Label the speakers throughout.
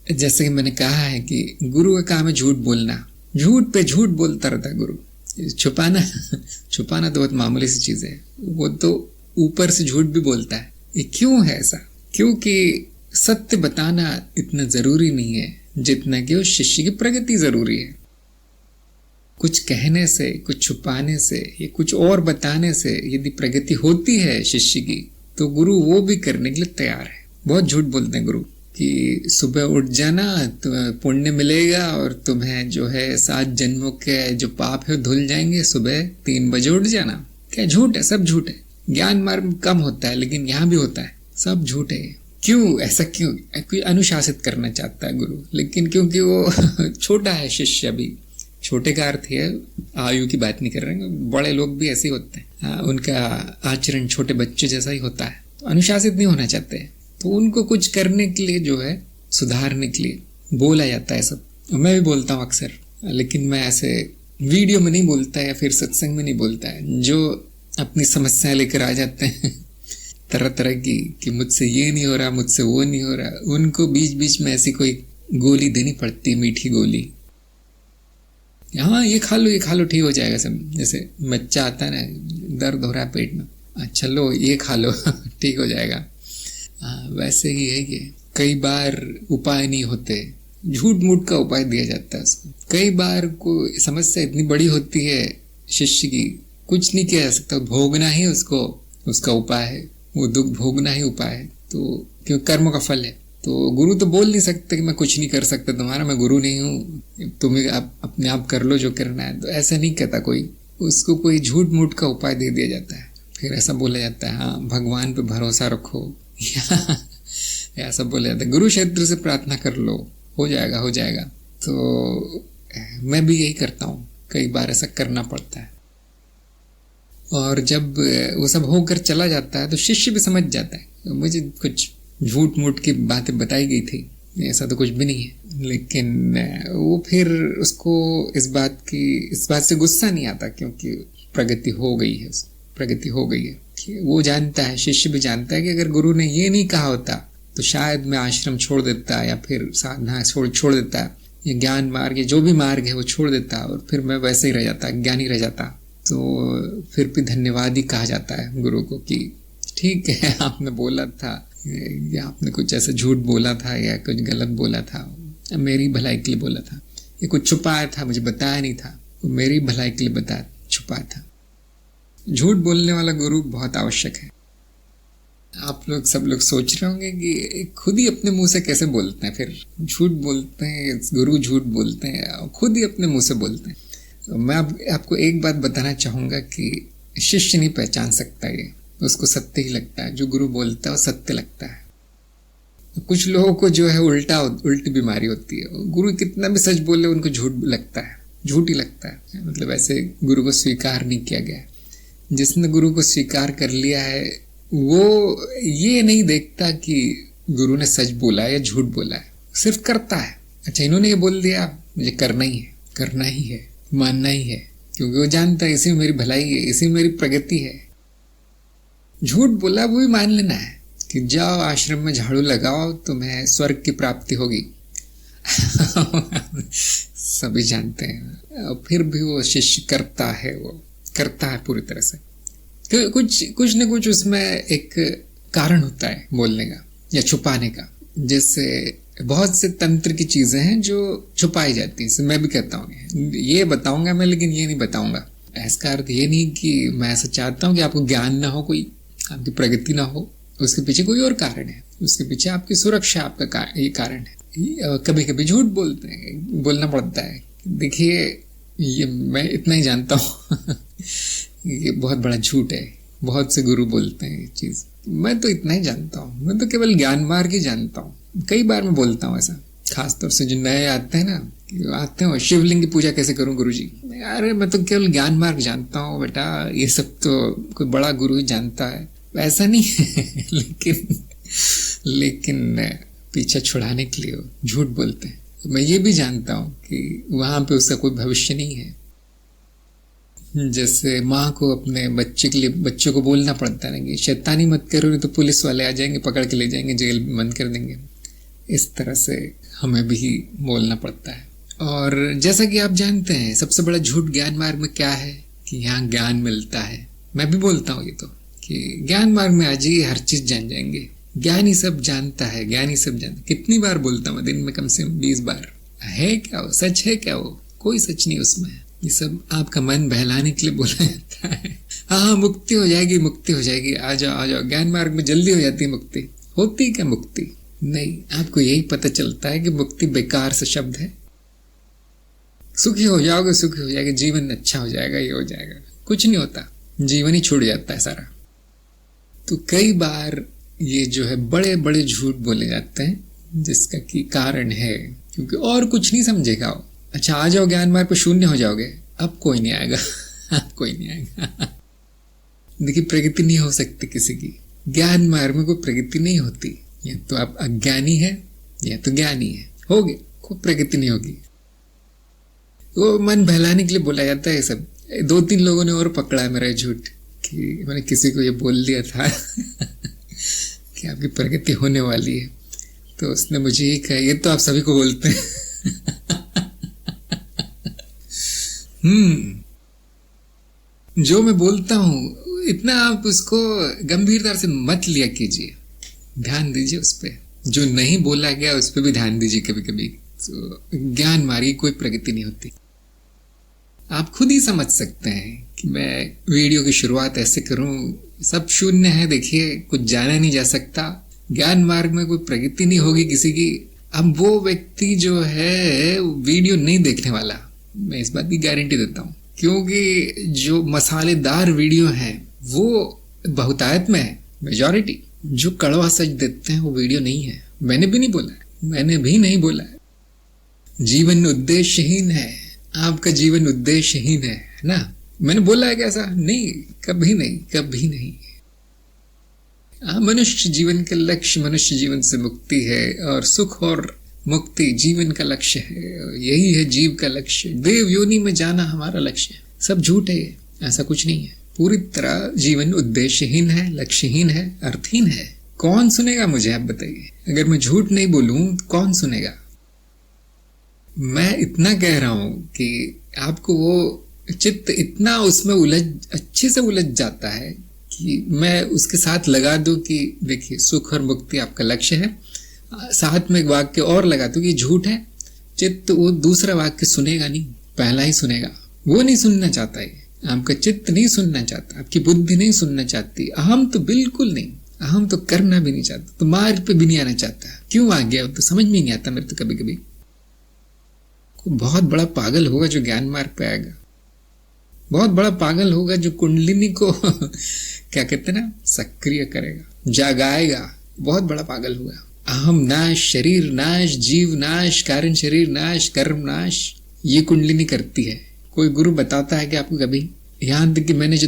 Speaker 1: जैसे कि मैंने कहा है कि गुरु का काम है झूठ बोलना, झूठ पे झूठ बोलता रहता है गुरु। छुपाना छुपाना तो बहुत मामूली सी चीज है, वो तो ऊपर से झूठ भी बोलता है। ये क्यों है ऐसा? क्योंकि सत्य बताना इतना जरूरी नहीं है जितना कि उस शिष्य की प्रगति जरूरी है। कुछ कहने से, कुछ छुपाने से या कुछ और बताने से यदि प्रगति होती है शिष्य की, तो गुरु वो भी करने के लिए तैयार है। बहुत झूठ बोलते हैं गुरु कि सुबह उठ जाना, तुम्हें पुण्य मिलेगा और तुम्हें जो है 7 जन्मों के जो पाप है धुल जाएंगे, सुबह 3 बजे उठ जाना। क्या झूठ है? सब झूठ है। ज्ञान मार्ग कम होता है लेकिन यहाँ भी होता है, सब झूठ है। क्यों ऐसा? क्यों? कोई अनुशासित करना चाहता है गुरु, लेकिन क्योंकि वो छोटा है शिष्य, अभी छोटे का अर्थ है आयु की बात नहीं कर रहे हैं, बड़े लोग भी ऐसे ही होते हैं, उनका आचरण छोटे बच्चे जैसा ही होता है, तो अनुशासित नहीं होना चाहते, तो उनको कुछ करने के लिए जो है, सुधारने के लिए बोला जाता है सब। मैं भी बोलता हूँ अक्सर, लेकिन मैं ऐसे वीडियो में नहीं बोलता या फिर सत्संग में नहीं बोलता है। जो अपनी समस्याएं लेकर आ जाते हैं तरह तरह की, कि मुझसे ये नहीं हो रहा, मुझसे वो नहीं हो रहा, उनको बीच बीच में ऐसी कोई गोली देनी पड़ती, मीठी गोली। हाँ ये खा लो ठीक हो जाएगा सब। जैसे बच्चा आता है ना, दर्द हो रहा है पेट में, अच्छा लो ये खा लो ठीक हो जाएगा। वैसे ही है ये। कई बार उपाय नहीं होते, झूठ मूठ का उपाय दिया जाता है उसको। कई बार कोई समस्या इतनी बड़ी होती है शिष्य की, कुछ नहीं किया जा सकता, भोगना ही उसको उसका उपाय है, वो दुख भोगना ही उपाय है। तो क्यों? कर्म का फल है। तो गुरु तो बोल नहीं सकते कि मैं कुछ नहीं कर सकता तुम्हारा, मैं गुरु नहीं हूँ, तुम्हें अपने आप कर लो जो करना है। तो ऐसा नहीं कहता कोई, उसको कोई झूठ मूठ का उपाय दे दिया जाता है। फिर ऐसा बोला जाता है, हाँ भगवान पे भरोसा रखो या ऐसा बोला जाता है, गुरु क्षेत्र से प्रार्थना कर लो, हो जाएगा हो जाएगा। तो मैं भी यही करता हूँ, कई बार ऐसा करना पड़ता है। और जब वो सब होकर चला जाता है तो शिष्य भी समझ जाता है मुझे कुछ झूठ मूठ की बातें बताई गई थी, ऐसा तो कुछ भी नहीं है। लेकिन वो फिर उसको इस बात से गुस्सा नहीं आता, क्योंकि प्रगति हो गई है, प्रगति हो गई है। वो जानता है, शिष्य भी जानता है कि अगर गुरु ने ये नहीं कहा होता तो शायद मैं आश्रम छोड़ देता, या फिर साधना छोड़ देता, या ज्ञान मार्ग या जो भी मार्ग है वो छोड़ देता, और फिर मैं वैसे ही रह जाता, ज्ञानी रह जाता। तो फिर भी धन्यवाद ही कहा जाता है गुरु को कि ठीक है आपने बोला था, या आपने कुछ ऐसा झूठ बोला था या कुछ गलत बोला था, मेरी भलाई के लिए बोला था, या कुछ छुपाया था मुझे बताया नहीं था, वो मेरी भलाई के लिए छुपाया था। झूठ बोलने वाला गुरु बहुत आवश्यक है। आप लोग सब लोग सोच रहे होंगे कि खुद ही अपने मुंह से कैसे बोलते हैं, फिर झूठ बोलते हैं, गुरु झूठ बोलते हैं, खुद ही अपने मुंह से बोलते हैं। तो मैं आपको एक बात बताना चाहूंगा कि शिष्य नहीं पहचान सकता, ये उसको सत्य ही लगता है, जो गुरु बोलता है वो सत्य लगता है। कुछ लोगों को जो है उल्टी बीमारी होती है, गुरु कितना भी सच बोले उनको झूठ लगता है, झूठ ही लगता है। मतलब ऐसे गुरु को स्वीकार नहीं किया गया। जिसने गुरु को स्वीकार कर लिया है वो ये नहीं देखता कि गुरु ने सच बोला है या झूठ बोला है, सिर्फ करता है। अच्छा इन्होंने ये बोल दिया, मुझे करना ही है, मानना ही है, क्योंकि वो जानता है इसी में मेरी भलाई है, इसी में मेरी प्रगति है। झूठ बोला वो भी मान लेना है कि जाओ आश्रम में झाड़ू लगाओ, तुम्हें स्वर्ग की प्राप्ति होगी सभी जानते हैं। और फिर भी वो शिष्य करता है, वो करता है पूरी तरह से। कुछ न कुछ उसमें एक कारण होता है बोलने का या छुपाने का। जैसे बहुत से तंत्र की चीजें हैं जो छुपाई जाती है, मैं भी कहता हूँ ये बताऊंगा मैं, लेकिन ये नहीं बताऊंगा। इसका अर्थ ये नहीं कि मैं ऐसा चाहता हूँ कि आपको ज्ञान ना हो, कोई आपकी प्रगति ना हो, उसके पीछे कोई और कारण है, उसके पीछे आपकी सुरक्षा, आपका ये कारण है। कभी कभी झूठ बोलना पड़ता है। देखिए ये मैं इतना ही जानता हूँ ये बहुत बड़ा झूठ है, बहुत से गुरु बोलते हैं ये चीज, मैं तो इतना ही जानता हूँ, मैं तो केवल ज्ञान मार्ग ही जानता हूँ। कई बार मैं बोलता हूँ ऐसा, खासतौर से जो नए आते हैं ना, शिवलिंग की पूजा कैसे करूं गुरुजी, अरे मैं तो केवल ज्ञान मार्ग जानता हूँ बेटा, ये सब तो कोई बड़ा गुरु ही जानता है, वैसा नहीं है लेकिन पीछे छुड़ाने के लिए झूठ बोलते हैं। मैं ये भी जानता हूँ कि वहां पे उसका कोई भविष्य नहीं है। जैसे माँ को अपने बच्चों को बोलना पड़ता है कि शैतानी मत करो, तो पुलिस वाले आ जाएंगे, पकड़ के ले जाएंगे, जेल में बंद कर देंगे। इस तरह से हमें भी बोलना पड़ता है। और जैसा कि आप जानते हैं, सबसे बड़ा झूठ ज्ञान मार्ग में क्या है कि यहाँ ज्ञान मिलता है। मैं भी बोलता हूँ ये तो, कि ज्ञान मार्ग में आ जाइए, हर चीज जान जाएंगे। ज्ञान ही सब जानता है, ज्ञान ही सब जानता। कितनी बार बोलता हूँ, दिन में कम से कम 20 बार। है क्या वो? सच है क्या वो? कोई सच नहीं उसमें। ये सब आपका मन बहलाने के लिए बोला जाता है। हाँ, मुक्ति हो जाएगी, मुक्ति हो जाएगी, आ जाओ आ जाओ। ज्ञान मार्ग में जल्दी हो जाती है मुक्ति। होती क्या मुक्ति? नहीं, आपको यही पता चलता है कि मुक्ति बेकार से शब्द है। सुखी हो जाओगे, सुखी हो जाएगा, जीवन अच्छा हो जाएगा, ये हो जाएगा। कुछ नहीं होता, जीवन ही छूट जाता है सारा। तो कई बार ये जो है बड़े बड़े झूठ बोले जाते हैं, जिसका की कारण है क्योंकि और कुछ नहीं समझेगा वो। अच्छा, आ जाओ ज्ञान मार्ग पर, शून्य हो जाओगे, अब कोई नहीं आएगा। अब कोई नहीं आएगा। देखिए, प्रगति नहीं हो सकती किसी की। ज्ञान मार्ग में कोई प्रगति नहीं होती। या तो आप अज्ञानी है या तो ज्ञानी है, होगे, कोई प्रगति नहीं होगी। वो मन बहलाने के लिए बोला जाता है सब। 2-3 लोगों ने और पकड़ा है मेरा झूठ, कि मैंने किसी को ये बोल दिया था कि आपकी प्रगति होने वाली है, तो उसने मुझे ही कहा, ये तो आप सभी को बोलते हैं। जो मैं बोलता हूं इतना आप उसको गंभीरता से मत लिया कीजिए, ध्यान दीजिए उस पे। जो नहीं बोला गया उस पे भी ध्यान दीजिए कभी कभी। तो ज्ञान मार्ग कोई प्रगति नहीं होती। आप खुद ही समझ सकते हैं कि मैं वीडियो की शुरुआत ऐसे करूं, सब शून्य है, देखिए कुछ जाना नहीं जा सकता, ज्ञान मार्ग में कोई प्रगति नहीं होगी किसी की। अब वो व्यक्ति जो है वीडियो नहीं देखने वाला, मैं इस बात की गारंटी देता हूं, क्योंकि जो मसालेदार वीडियो है वो बहुतायत में है, मेजॉरिटी। जो कड़वा सच देते हैं वो वीडियो नहीं है। मैंने भी नहीं बोला है। जीवन उद्देश्यहीन है, आपका जीवन उद्देश्यहीन है ना? मैंने बोला है कैसा? नहीं, कभी नहीं। मनुष्य जीवन का लक्ष्य मनुष्य जीवन से मुक्ति है, और सुख और मुक्ति जीवन का लक्ष्य है। यही है जीव का लक्ष्य। देव योनि में जाना हमारा लक्ष्य है। सब झूठ है, ऐसा कुछ नहीं है। पूरी तरह जीवन उद्देश्यहीन है, लक्ष्यहीन है, अर्थहीन है। कौन सुनेगा मुझे, आप बताइए? अगर मैं झूठ नहीं बोलूं तो कौन सुनेगा? मैं इतना कह रहा हूं कि आपको वो चित्त इतना उसमें अच्छे से उलझ जाता है कि मैं उसके साथ लगा दूं कि देखिए सुख और मुक्ति आपका लक्ष्य है, साथ में एक वाक्य और लगा दूं कि झूठ है, चित्त वो दूसरा वाक्य सुनेगा नहीं, पहला ही सुनेगा। वो नहीं सुनना चाहता है, आपका चित्त नहीं सुनना चाहता, आपकी बुद्धि नहीं सुनना चाहती, अहम तो बिल्कुल नहीं, अहम तो करना भी नहीं चाहता, तो मार्ग पे भी नहीं आना चाहता। क्यों आ गया तो समझ में नहीं आता मेरे तो कभी कभी। बहुत बड़ा पागल होगा जो ज्ञान मार्ग पे आएगा, बहुत बड़ा पागल होगा जो कुंडलिनी को क्या कहते ना, सक्रिय करेगा, जगाएगा। बहुत बड़ा पागल हुआ। अहम नाश, शरीर नाश, जीव नाश, कारण शरीर नाश, कर्म नाश, ये कुंडलिनी करती है। कोई गुरु बताता है कि आपको कभी? यहाँ तक कि मैंने जो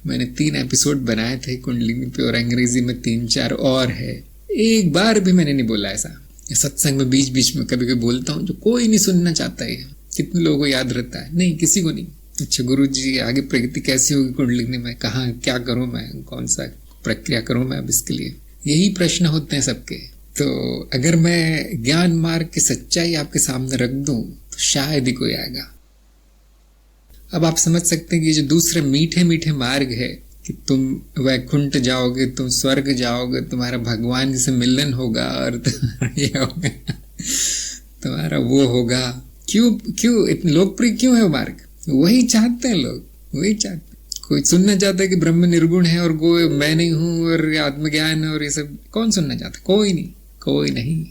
Speaker 1: मैंने 3 एपिसोड बनाए थे कुंडलिनी पे, और अंग्रेजी में 3-4 और है। एक बार भी मैंने नहीं बोला ऐसा। सत्संग में बीच बीच में कभी कभी बोलता हूँ, जो कोई नहीं सुनना चाहता है। कितने लोगों को याद रहता है? नहीं, किसी को नहीं। अच्छा गुरु जी, आगे प्रगति कैसी होगी कुंडलिनी में? कहाँ, क्या करूं मैं, कौन सा प्रक्रिया करूं मैं अब इसके लिए? यही प्रश्न होते हैं सबके। तो अगर मैं ज्ञान मार्ग की सच्चाई आपके सामने रख दूं तो शायद ही कोई आएगा। अब आप समझ सकते हैं कि जो दूसरे मीठे मीठे मार्ग है कि तुम वैकुंठ जाओगे, तुम स्वर्ग जाओगे, तुम्हारा भगवान से मिलन होगा, और ये होगा, तुम्हारा वो होगा। क्यों इतने लोकप्रिय क्यों है वो मार्ग? वही चाहते हैं लोग, वही चाहते। कोई सुनना चाहता है कि ब्रह्म निर्गुण है और कोई मैं नहीं हूं और आत्मज्ञान और ये सब? कौन सुनना चाहता? कोई नहीं।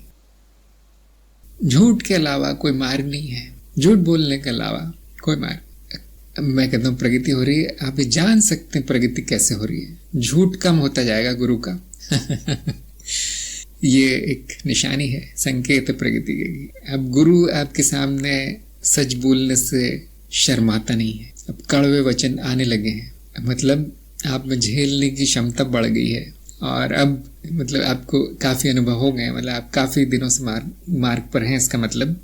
Speaker 1: झूठ के अलावा कोई मार्ग नहीं है, झूठ बोलने के अलावा कोई मार्ग। मैं कहता हूँ प्रगति हो रही है, आप ये जान सकते हैं प्रगति कैसे हो रही है। झूठ कम होता जाएगा गुरु का। ये एक निशानी है, संकेत है प्रगति की। अब गुरु आपके सामने सच बोलने से शर्माता नहीं है। अब कड़वे वचन आने लगे हैं, मतलब आप में झेलने की क्षमता बढ़ गई है, और अब मतलब आपको काफी अनुभव हो गए, मतलब आप काफी दिनों से मार्ग पर हैं इसका मतलब।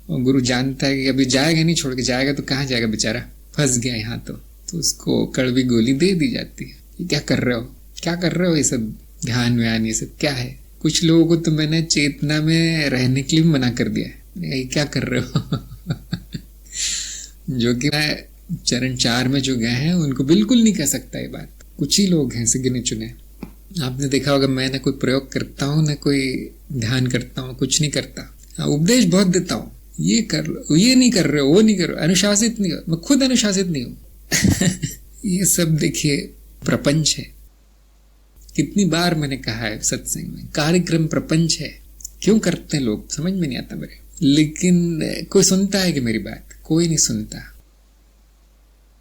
Speaker 1: और गुरु जानता है कि अभी जाएगा नहीं, छोड़ के जाएगा तो कहाँ जाएगा बेचारा, फंस गया यहाँ। तो उसको कड़वी गोली दे दी जाती है। ये क्या कर रहे हो, ये सब ध्यान व्यान, ये सब क्या है? कुछ लोगों को तो मैंने चेतना में रहने के लिए भी मना कर दिया है, ये क्या कर रहे हो। जो कि मैं चरण 4 में जो गए हैं उनको बिल्कुल नहीं कह सकता ये बात। कुछ ही लोग हैं ऐसे गिने चुने। आपने देखा होगा मैं ना कोई प्रयोग करता हूँ, ना कोई ध्यान करता हूँ, कुछ नहीं करता। हाँ, उपदेश बहुत देता हूँ, ये कर लो, ये नहीं कर रहे हो, वो नहीं कर रहे हो, अनुशासित नहीं हो। मैं खुद अनुशासित नहीं हूँ। ये सब देखिए प्रपंच है। कितनी बार मैंने कहा है सत्संग में, कार्यक्रम प्रपंच है। क्यों करते हैं लोग समझ में नहीं आता मेरे। लेकिन कोई सुनता है कि मेरी बात? कोई नहीं सुनता।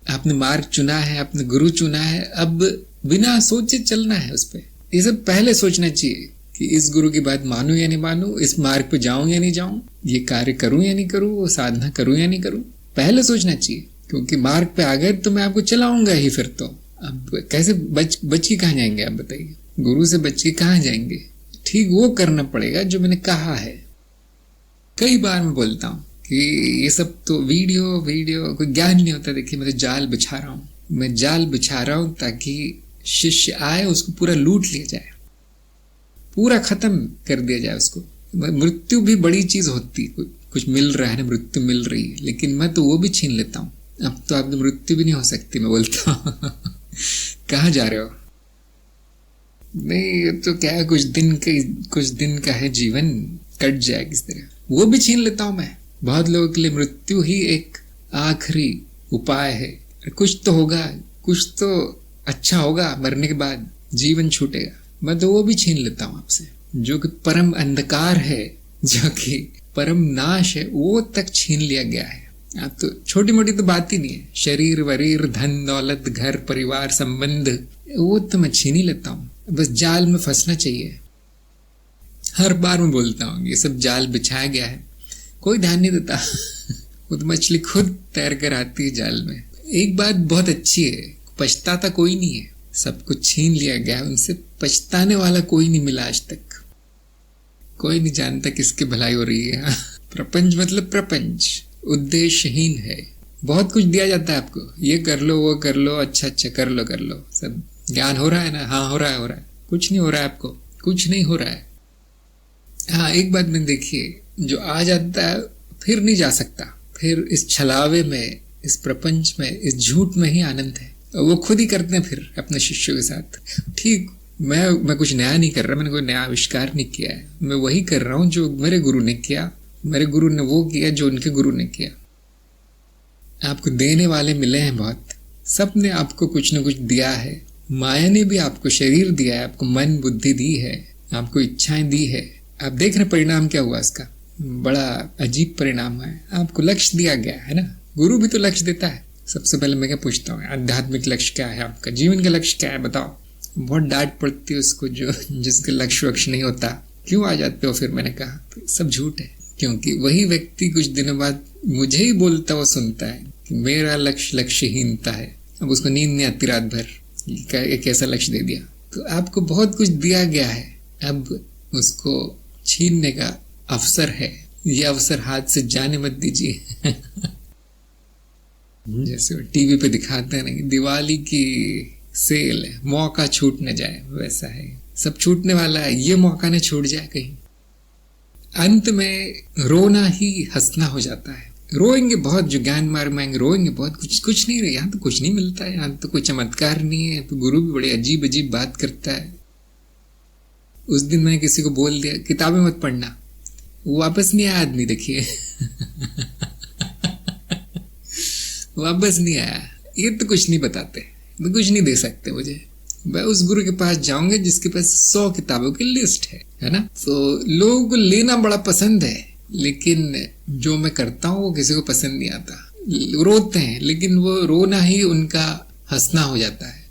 Speaker 1: आपने मार्ग चुना है, आपने गुरु चुना है, अब बिना सोचे चलना है उस पर। ये सब पहले सोचना चाहिए कि इस गुरु की बात मानूं या नहीं मानूं, इस मार्ग पे जाऊं या नहीं जाऊं, ये कार्य करूं या नहीं करूं, वो साधना करूं या नहीं करूं, पहले सोचना चाहिए। क्योंकि मार्ग पे आ गए तो मैं आपको चलाऊंगा ही फिर तो। अब कैसे बच के कहाँ जाएंगे आप बताइए? गुरु से बच के कहाँ जाएंगे? ठीक वो करना पड़ेगा जो मैंने कहा है। कई बार मैं बोलता हूँ कि ये सब तो वीडियो कोई ज्ञान नहीं होता। देखिए मैं तो जाल बिछा रहा हूँ, मैं जाल बिछा रहा हूँ ताकि शिष्य आए, उसको पूरा लूट लिया जाए, पूरा खत्म कर दिया जाए उसको। मृत्यु भी बड़ी चीज होती, कुछ मिल रहा है ना, मृत्यु मिल रही है, लेकिन मैं तो वो भी छीन लेता हूँ। अब तो आपकी मृत्यु भी नहीं हो सकती, मैं बोलता हूँ। कहाँ जा रहे हो? नहीं तो क्या है, कुछ दिन का है जीवन, कट जाए किस तरह, वो भी छीन लेता हूं मैं। बहुत लोगों के लिए मृत्यु ही एक आखिरी उपाय है। कुछ तो होगा, कुछ तो अच्छा होगा, मरने के बाद जीवन छूटेगा। मैं तो वो भी छीन लेता हूं आपसे। जो कि परम अंधकार है, जो कि परम नाश है, वो तक छीन लिया गया है। आप तो छोटी मोटी तो बात ही नहीं है, शरीर वरीर धन दौलत घर परिवार संबंध, वो तो मैं छीन ही लेता हूँ। बस जाल में फंसना चाहिए। हर बार मैं बोलता हूँ ये सब जाल बिछाया गया है, कोई ध्यान नहीं देता। खुद मछली खुद तैर कर आती है जाल में। एक बात बहुत अच्छी है, पछताता कोई नहीं है, सब कुछ छीन लिया गया है, उनसे पछताने वाला कोई नहीं मिला आज तक। कोई नहीं जानता किसकी भलाई हो रही है। प्रपंच मतलब प्रपंच उद्देश्यहीन है। बहुत कुछ दिया जाता है आपको, ये कर लो, वो कर लो, अच्छा कर लो। सब ज्ञान हो रहा है ना? हाँ हो रहा है। कुछ नहीं हो रहा है आपको, कुछ नहीं हो रहा है। हाँ एक बात में देखिए, जो आ जाता है फिर नहीं जा सकता। फिर इस छलावे में, इस प्रपंच में, इस झूठ में ही आनंद है। वो खुद ही करते हैं फिर अपने शिष्यों के साथ। ठीक, मैं कुछ नया नहीं कर रहा, मैंने कोई नया आविष्कार नहीं किया है। मैं वही कर रहा हूँ जो मेरे गुरु ने किया। मेरे गुरु ने वो किया जो उनके गुरु ने किया। आपको देने वाले मिले हैं बहुत, सब ने आपको कुछ न कुछ दिया है। माया ने भी आपको शरीर दिया है, आपको मन बुद्धि दी है, आपको इच्छाएं दी है। आप देख रहे परिणाम क्या हुआ इसका, बड़ा अजीब परिणाम है। आपको लक्ष्य दिया गया है ना, गुरु भी तो लक्ष्य देता है। सबसे पहले मैं क्या पूछता हूँ, आध्यात्मिक लक्ष्य क्या है आपका, जीवन का लक्ष्य क्या है बताओ। बहुत डांट पड़ती है उसको जो जिसका लक्ष्य नहीं होता। क्यों आ जाते हो फिर? मैंने कहा तो सब झूठ है, क्योंकि वही व्यक्ति कुछ दिनों बाद मुझे ही बोलता हुआ सुनता है कि मेरा लक्ष्यहीनता है। अब उसको नींद नहीं आती रात भर, एक ऐसा लक्ष्य दे दिया। तो आपको बहुत कुछ दिया गया है, अब उसको छीनने का अवसर है। ये अवसर हाथ से जाने मत दीजिए। जैसे टीवी पे दिखाते हैं ना कि दिवाली की सेल है, मौका छूट न जाए, वैसा है। सब छूटने वाला है, ये मौका न छूट जाए कहीं। अंत में रोना ही हंसना हो जाता है। रोएंगे बहुत, जो ज्ञान मार्ग में रोएंगे बहुत, कुछ नहीं रहे। यहाँ तो कुछ नहीं मिलता है, यहाँ तो कोई चमत्कार नहीं है। तो गुरु भी बड़े अजीब बात करता है। उस दिन मैंने किसी को बोल दिया किताबें मत पढ़ना, वो वापस नहीं आया आदमी। देखिए वापस नहीं आया। ये तो कुछ नहीं बताते, तो कुछ नहीं दे सकते मुझे। मैं उस गुरु के पास जाऊंगा जिसके पास 100 किताबों की लिस्ट है ना। तो लोगों को लेना बड़ा पसंद है, लेकिन जो मैं करता हूँ वो किसी को पसंद नहीं आता। रोते हैं, लेकिन वो रोना ही उनका हंसना हो जाता है।